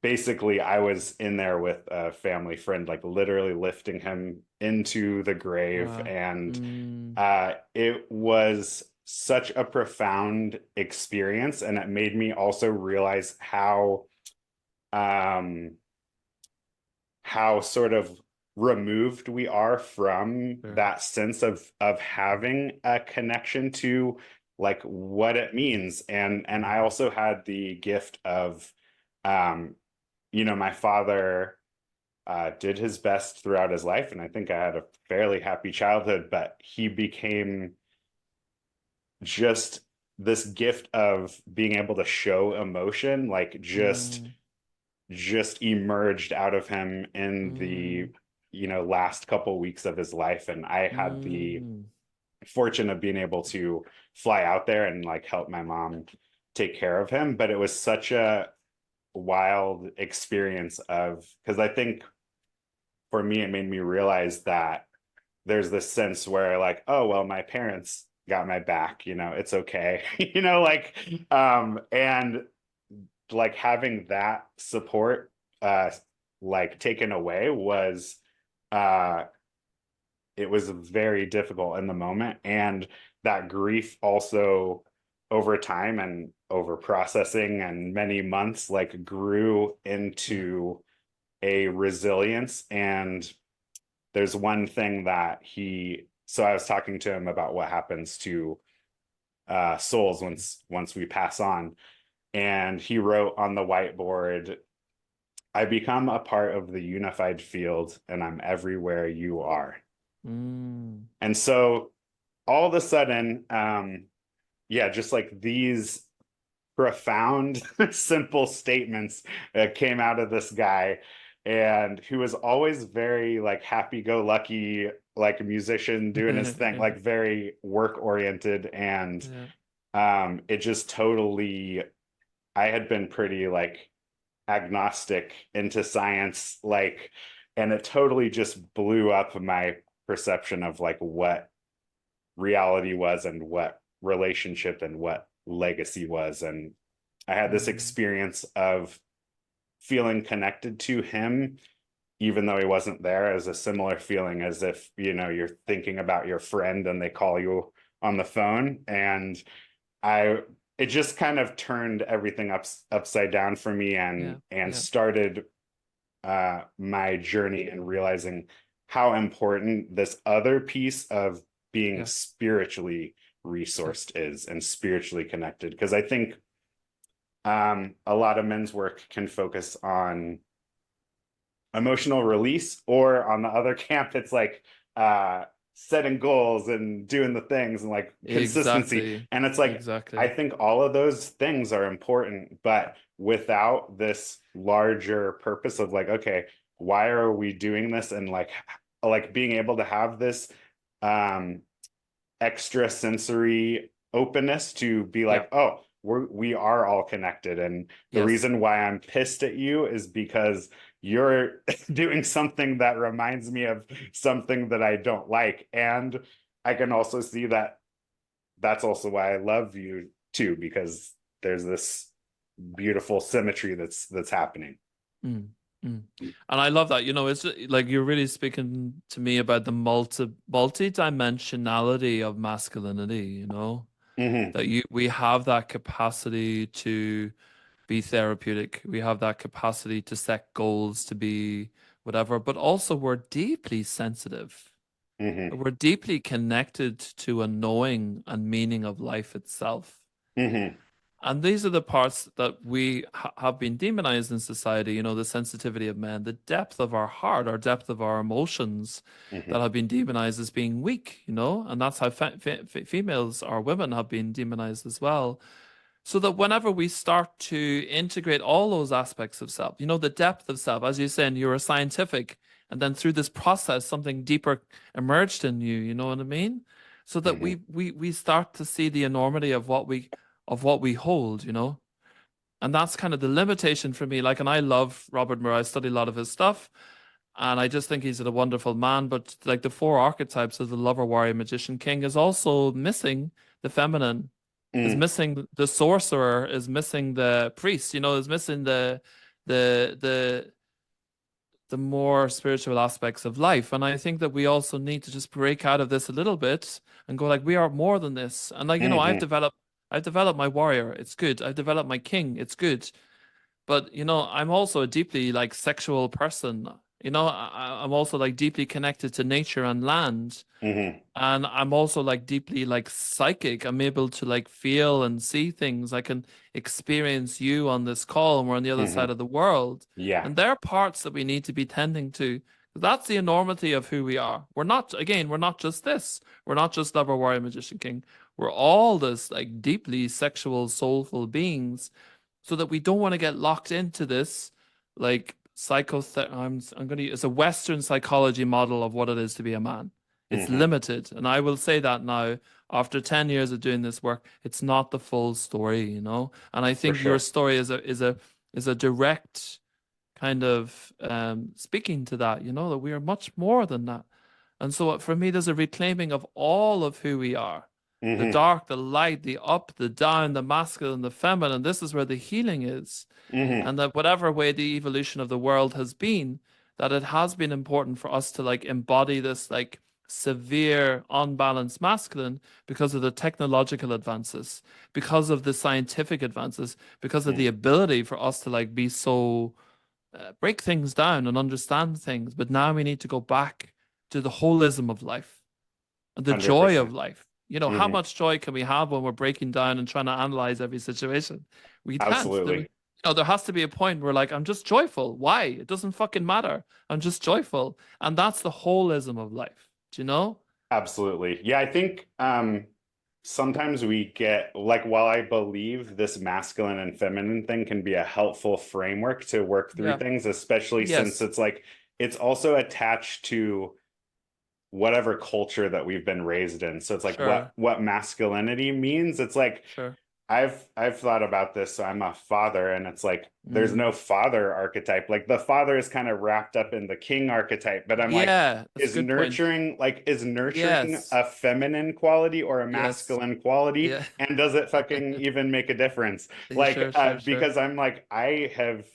basically I was in there with a family friend, like literally lifting him into the grave. wow. And Mm, it was such a profound experience, and it made me also realize um how sort of removed we are from sure. that sense of having a connection to like what it means. And I also had the gift of um my father did his best throughout his life, and I think I had a fairly happy childhood, but he became just this gift of being able to show emotion, like Mm, just emerged out of him in the mm, last couple weeks of his life. And I had the mm, fortune of being able to fly out there and like help my mom take care of him. But it was such a wild experience of, because I think for me it made me realize that there's this sense where like, oh well, my parents got my back, it's okay. Like and like having that support like taken away was uh it was very difficult in the moment. And that grief also over time and over processing and many months like grew yeah. into a resilience. And there's one thing that so I was talking to him about what happens to souls once we pass on, and he wrote on the whiteboard, I become a part of the unified field and I'm everywhere you are. Mm, And so all of a sudden, yeah, just like these profound, simple statements came out of this guy, and who was always very like happy-go-lucky, like a musician doing his thing, like very work-oriented. And yeah. it just totally, I had been pretty like agnostic into science, like, and it totally just blew up my perception of like what reality was and what relationship and what legacy was. And I had this Mm, experience of feeling connected to him even though he wasn't there, as a similar feeling as if you're thinking about your friend and they call you on the phone. And I it just kind of turned everything upside down for me, and yeah. Yeah. started my journey in realizing how important this other piece of being Yeah. spiritually Yeah. resourced is, and spiritually connected. Because I think a lot of men's work can focus on emotional release, or on the other camp it's like setting goals and doing the things and like consistency. Exactly. And it's like, I Exactly. think all of those things are important, but without this larger purpose of like, okay, why are we doing this? And like being able to have this um extra sensory openness to be Yeah. like, oh, we are all connected. And the Yes. reason why I'm pissed at you is because you're doing something that reminds me of something that I don't like. And I can also see that that's also why I love you too, because there's this beautiful symmetry that's happening. Mm. Mm. And I love that. It's like you're really speaking to me about the multidimensionality of masculinity, Hmm. that we have that capacity to be therapeutic. We have that capacity to set goals, to be whatever, but also we're deeply sensitive. Hmm. We're deeply connected to a knowing and meaning of life itself. Hmm. And these are the parts that we have been demonized in society, the sensitivity of men, the depth of our heart, our depth of our emotions Hmm. that have been demonized as being weak, and that's how females or women have been demonized as well. So that whenever we start to integrate all those aspects of self, the depth of self, as you said, you were scientific, and then through this process, something deeper emerged in you, you know what I mean? So that Hmm. we start to see the enormity of what we hold, And that's kind of the limitation for me. Like, and I love Robert Murray. I study a lot of his stuff, and I just think he's a wonderful man. But like the four archetypes of the lover, warrior, magician, king is also missing the feminine, is Hmm. missing the sorcerer, is missing the priest, is missing the the the more spiritual aspects of life. And I think that we also need to just break out of this a little bit and go like, we are more than this. And like, Hmm. I've developed my warrior. It's good. I've developed my king. It's good. But I'm also a deeply like sexual person. I'm also like deeply connected to nature and land. Hmm. And I'm also like deeply like psychic. I'm able to like feel and see things. I can experience you on this call and we're on the other Hmm. side of the world. Yeah. And there are parts that we need to be tending to. That's the enormity of who we are. We're not just this. We're not just lover, warrior, magician, king. We're all this like deeply sexual, soulful beings so that we don't want to get locked into this like I'm going to use a Western psychology model of what it is to be a man. It's Hmm. limited. And I will say that now, after 10 years of doing this work, it's not the full story. And I For think your sure. story is a direct kind of speaking to that, that we are much more than that. And so for me, there's a reclaiming of all of who we are. The Hmm. dark, the light, the up, the down, the masculine, the feminine. This is where the healing is. Hmm. And that whatever way the evolution of the world has been, that it has been important for us to like embody this like severe unbalanced masculine because of the technological advances, because of the scientific advances, because of the ability for us to like be so break things down and understand things. But now we need to go back to the holism of life and the joy of 100%. life. How Hmm. much joy can we have when we're breaking down and trying to analyze every situation? We can't. Absolutely. There has to be a point where, like, I'm just joyful. Why? It doesn't fucking matter. I'm just joyful. And that's the holism of life. Do you know? Absolutely. Yeah, I think sometimes we get like while I believe this masculine and feminine thing can be a helpful framework to work through Yeah. things, especially since Yes. it's like it's also attached to whatever culture that we've been raised in. So it's like Sure. what masculinity means. It's like Sure. I've thought about this. So I'm a father, and it's like there's no Mm. father archetype. Like the father is kind of wrapped up in the king archetype, but I'm like, Yeah. That's a good point. is nurturing Yes. a feminine quality or a Yes. masculine quality? Yeah. And does it fucking even make a difference? Sure. Sure. Sure. Because I'm like, I have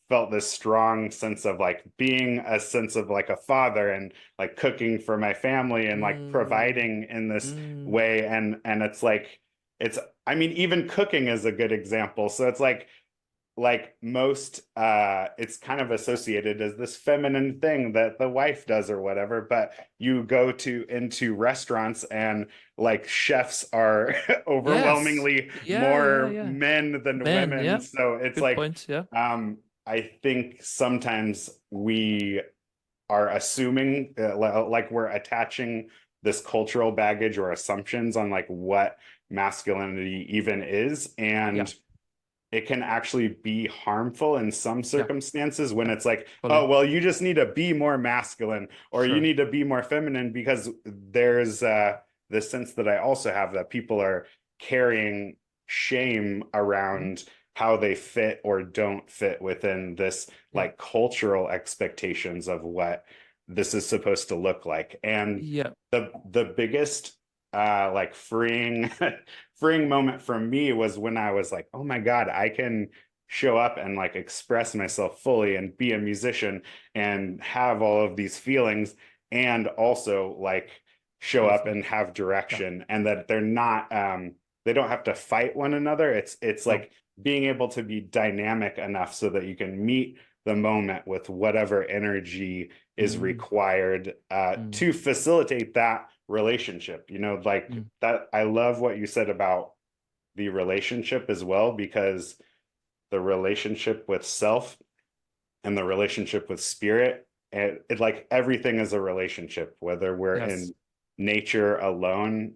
felt this strong sense of like being a sense of like a father and like cooking for my family and like Mm. providing in this Mm. way. And it's like, it's I mean, even cooking is a good example. So it's like most it's kind of associated as this feminine thing that the wife does or whatever, but you go to into restaurants and like chefs are Yes. overwhelmingly Yeah. Yeah. more Yeah. men than Men. women. Yeah. So it's Good like point. Yeah. I think sometimes we are assuming like we're attaching this cultural baggage or assumptions on like what masculinity even is, Yeah. and it can actually be harmful in some Yeah. circumstances when Yeah. it's like, oh Fully. well, you just need to be more masculine or you Sure. need to be more feminine, because there's the sense that I also have that people are carrying shame Mhm. around how they fit or don't fit within this Yeah. like cultural expectations of what this is supposed to look like. And Yeah. the biggest like freeing freeing moment for me was when I was like, oh my God, I can show up and like express myself fully and be a musician and have all of these feelings and also like show up and have direction, and that they're not they don't have to fight one another. It's No. like being able to be dynamic enough so that you can meet the moment with whatever energy is Mm, required mm, to facilitate that relationship. Like mm. that, I love what you said about the relationship as well, because the relationship with self and the relationship with spirit, it like everything is a relationship, whether we're Yes. in nature alone,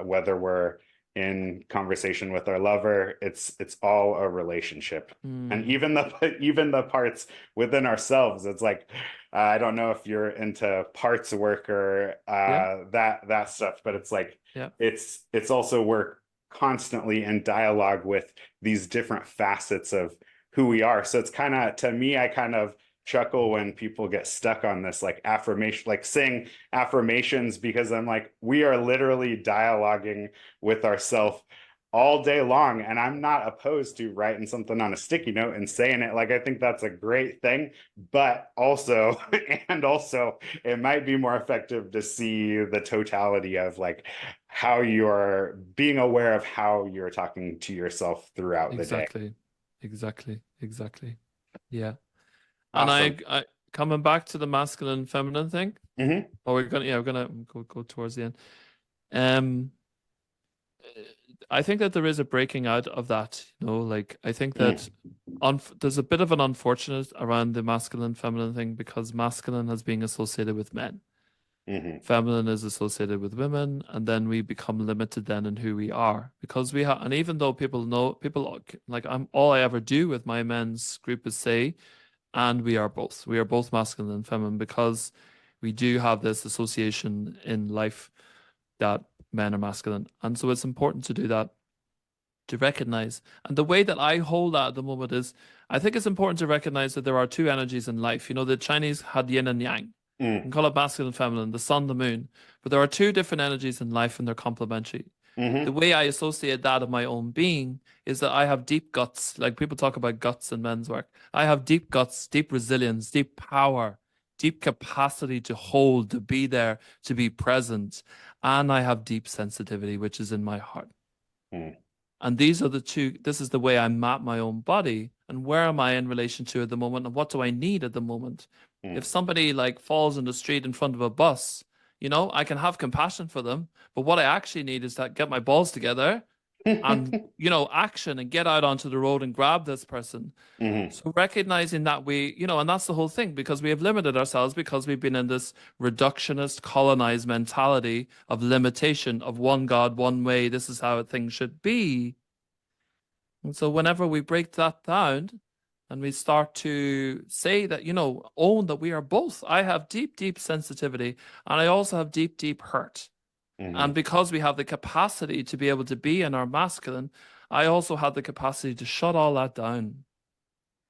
whether we're in conversation with our lover, it's all a relationship. And Mm. even the parts within ourselves, it's like I don't know if you're into parts work or Yeah. that stuff, but it's like Yeah. it's also we're constantly in dialogue with these different facets of who we are. So it's kind of, to me, I kind of chuckle when people get stuck on this like affirmation, like saying affirmations, because I'm like, we are literally dialoguing with ourselves all day long. And I'm not opposed to writing something on a sticky note and saying it. Like, I think that's a great thing. But also, and also, it might be more effective to see the totality of like how you're being aware of how you're talking to yourself throughout the day. Exactly. Exactly. Exactly. Yeah. And Awesome. I coming back to the masculine feminine thing. Hmm. Oh, we're gonna go towards the end. Um, I think that there is a breaking out of that, like I think that Mm. there's a bit of an unfortunate around the masculine feminine thing because masculine has been associated with men. Hmm. Feminine is associated with women, and then we become limited then in who we are because we have. And even though people like all I ever do with my men's group is say, and we are both masculine and feminine because we do have this association in life that men are masculine, and so it's important to do that, to recognize. And the way that I hold that at the moment is, I think it's important to recognize that there are two energies in life. The Chinese had yin and yang. You can Mm. call it masculine and feminine, the sun, the moon. But there are two different energies in life and they're complementary. The Hmm. way I associate that of my own being is that I have deep guts. Like people talk about guts in men's work. I have deep guts, deep resilience, deep power, deep capacity to hold, to be there, to be present. And I have deep sensitivity, which is in my heart. Mm. And these are the two, this is the way I map my own body and where am I in relation to at the moment and what do I need at the moment. If Mm. somebody like falls in the street in front of a bus, I can have compassion for them, but what I actually need is to get my balls together and, action and get out onto the road and grab this person. Hmm. So recognizing that and that's the whole thing because we have limited ourselves because we've been in this reductionist, colonized mentality of limitation of one God, one way. This is how things should be. And so whenever we break that down and we start to say that, own that we are both, I have deep, deep sensitivity and I also have deep, deep hurt. And Hmm. because we have the capacity to be able to be in our masculine, I also have the capacity to shut all that down.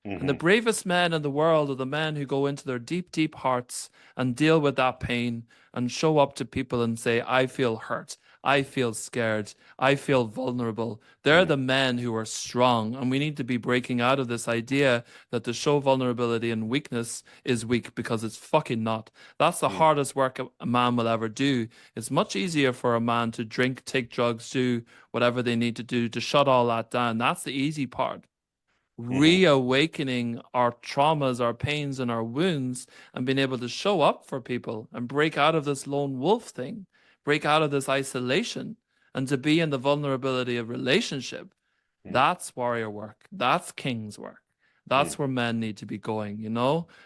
And the Hmm. bravest men in the world are the men who go into their deep, deep hearts and deal with that pain and show up to people and say, I feel hurt. I feel scared. I feel vulnerable. They're Mm. the men who are strong. And we need to be breaking out of this idea that to show vulnerability and weakness is weak because it's fucking not. That's the Mm. hardest work a man will ever do. It's much easier for a man to drink, take drugs, do whatever they need to do to shut all that down. That's the easy part, Hmm. reawakening our traumas, our pains, and our wounds, and being able to show up for people and break out of this lone wolf thing, break out of this isolation, and to be in the vulnerability of relationship. Mm. That's warrior work. That's king's work. Mm. That's where men need to be going.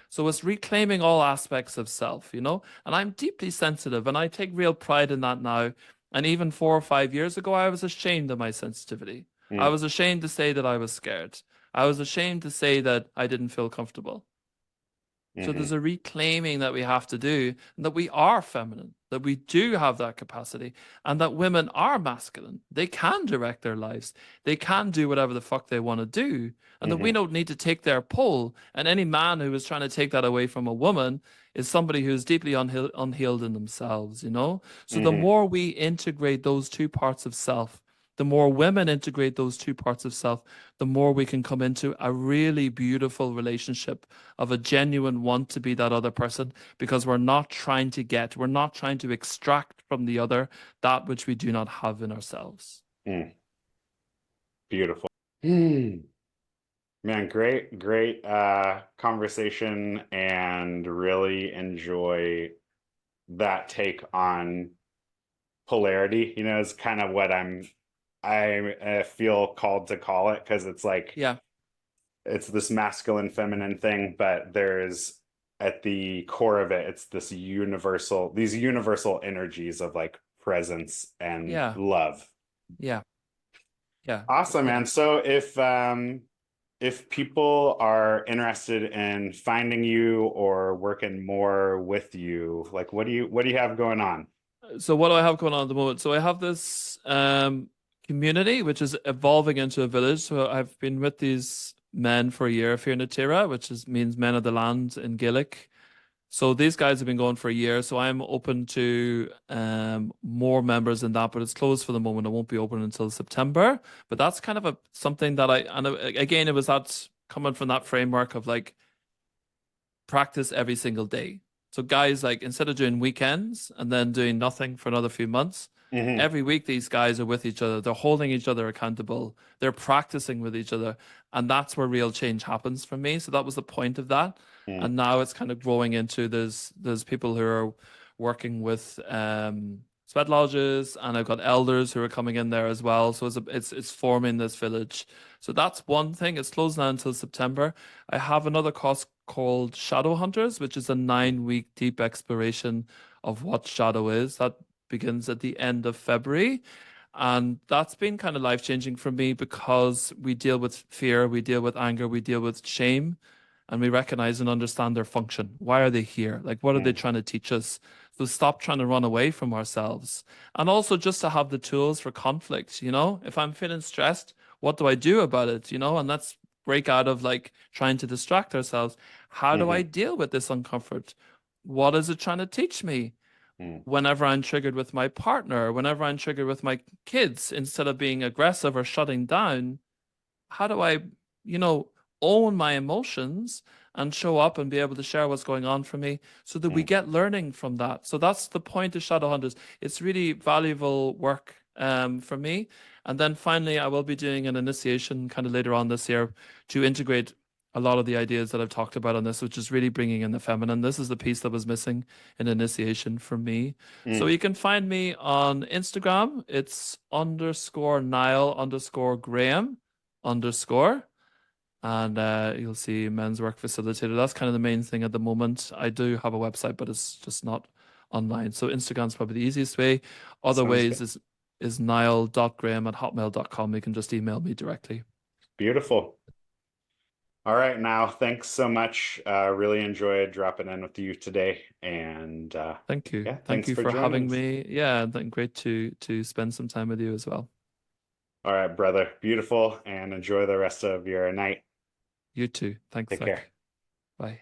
So it's reclaiming all aspects of self. And I'm deeply sensitive and I take real pride in that now. And even 4 or 5 years ago, I was ashamed of my sensitivity. I Mm. was ashamed to say that I was scared. I was ashamed to say that I didn't feel comfortable. So Hmm. there's a reclaiming that we have to do, and that we are feminine, that we do have that capacity, and that women are masculine. They can direct their lives. They can do whatever the fuck they want to do, and that we Hmm. don't need to take their pull. And any man who is trying to take that away from a woman is somebody who is deeply unhealed in themselves. So the Hmm. more we integrate those two parts of self, the more women integrate those two parts of self, the more we can come into a really beautiful relationship of a genuine want to be that other person, because we're not trying to get, we're not trying to extract from the other that which we do not have in ourselves. Mm, beautiful. Mm. Man, great conversation, and really enjoy that take on polarity. You know, is kind of what I feel called to call it, because it's like Yeah, it's this masculine feminine thing, but there's at the core of it, it's these universal energies of like presence and yeah, love. yeah, yeah, Awesome, yeah. man. So if people are interested in finding you or working more with you, like what do you have going on? So what do I have going on at the moment? So I have this community which is evolving into a village. So I've been with these men for a year here in Atira, which means men of the land in Gaelic. So these guys have been going for a year. So I'm open to more members than that, but it's closed for the moment. It won't be open until September. But that's kind of something that again, it was that coming from that framework of like practice every single day. So guys, like instead of doing weekends and then doing nothing for another few months, Hmm. every week these guys are with each other. They're holding each other accountable. They're practicing with each other. And that's where real change happens for me. So that was the point of that. Mm, And now it's kind of growing into there's people who are working with sweat lodges, and I've got elders who are coming in there as well. So it's forming this village. So that's one thing. It's closed now until September. I have another course called Shadow Hunters, which is a 9 week deep exploration of what shadow is. That begins at the end of February. And that's been kind of life changing for me, because we deal with fear, we deal with anger, we deal with shame, and we recognize and understand their function. Why are they here? Like, what are they mm, trying to teach us? So stop trying to run away from ourselves. And also just to have the tools for conflict, if I'm feeling stressed, what do I do about it? And let's break out of like trying to distract ourselves. How do I hmm, deal with this uncomfort? What is it trying to teach me? mm, Whenever I'm triggered with my partner, whenever I'm triggered with my kids, instead of being aggressive or shutting down, how do I, you know, own my emotions and show up and be able to share what's going on for me, so that we mm. get learning from that. So that's the point of Shadowhunters. It's really valuable work for me. And then finally, I will be doing an initiation kind of later on this year to integrate a lot of the ideas that I've talked about on this, which is really bringing in the feminine. This is the piece that was missing in initiation for me. So Mm. you can find me on Instagram. It's _Niall_Graham_. And you'll see men's work facilitator. That's kind of the main thing at the moment. I do have a website, but it's just not online. So Instagram's probably the easiest way. Other Sounds ways good. is niall.graham@hotmail.com. You can just email me directly. Beautiful. All right, now, thanks so much. Really enjoyed dropping in with you today. And Thank you. yeah, Thank thanks you for for joining having us. me. Yeah, and great to spend some time with you as well. All right, brother. Beautiful, and enjoy the rest of your night. You too. Thanks, Take care. Zach. Bye.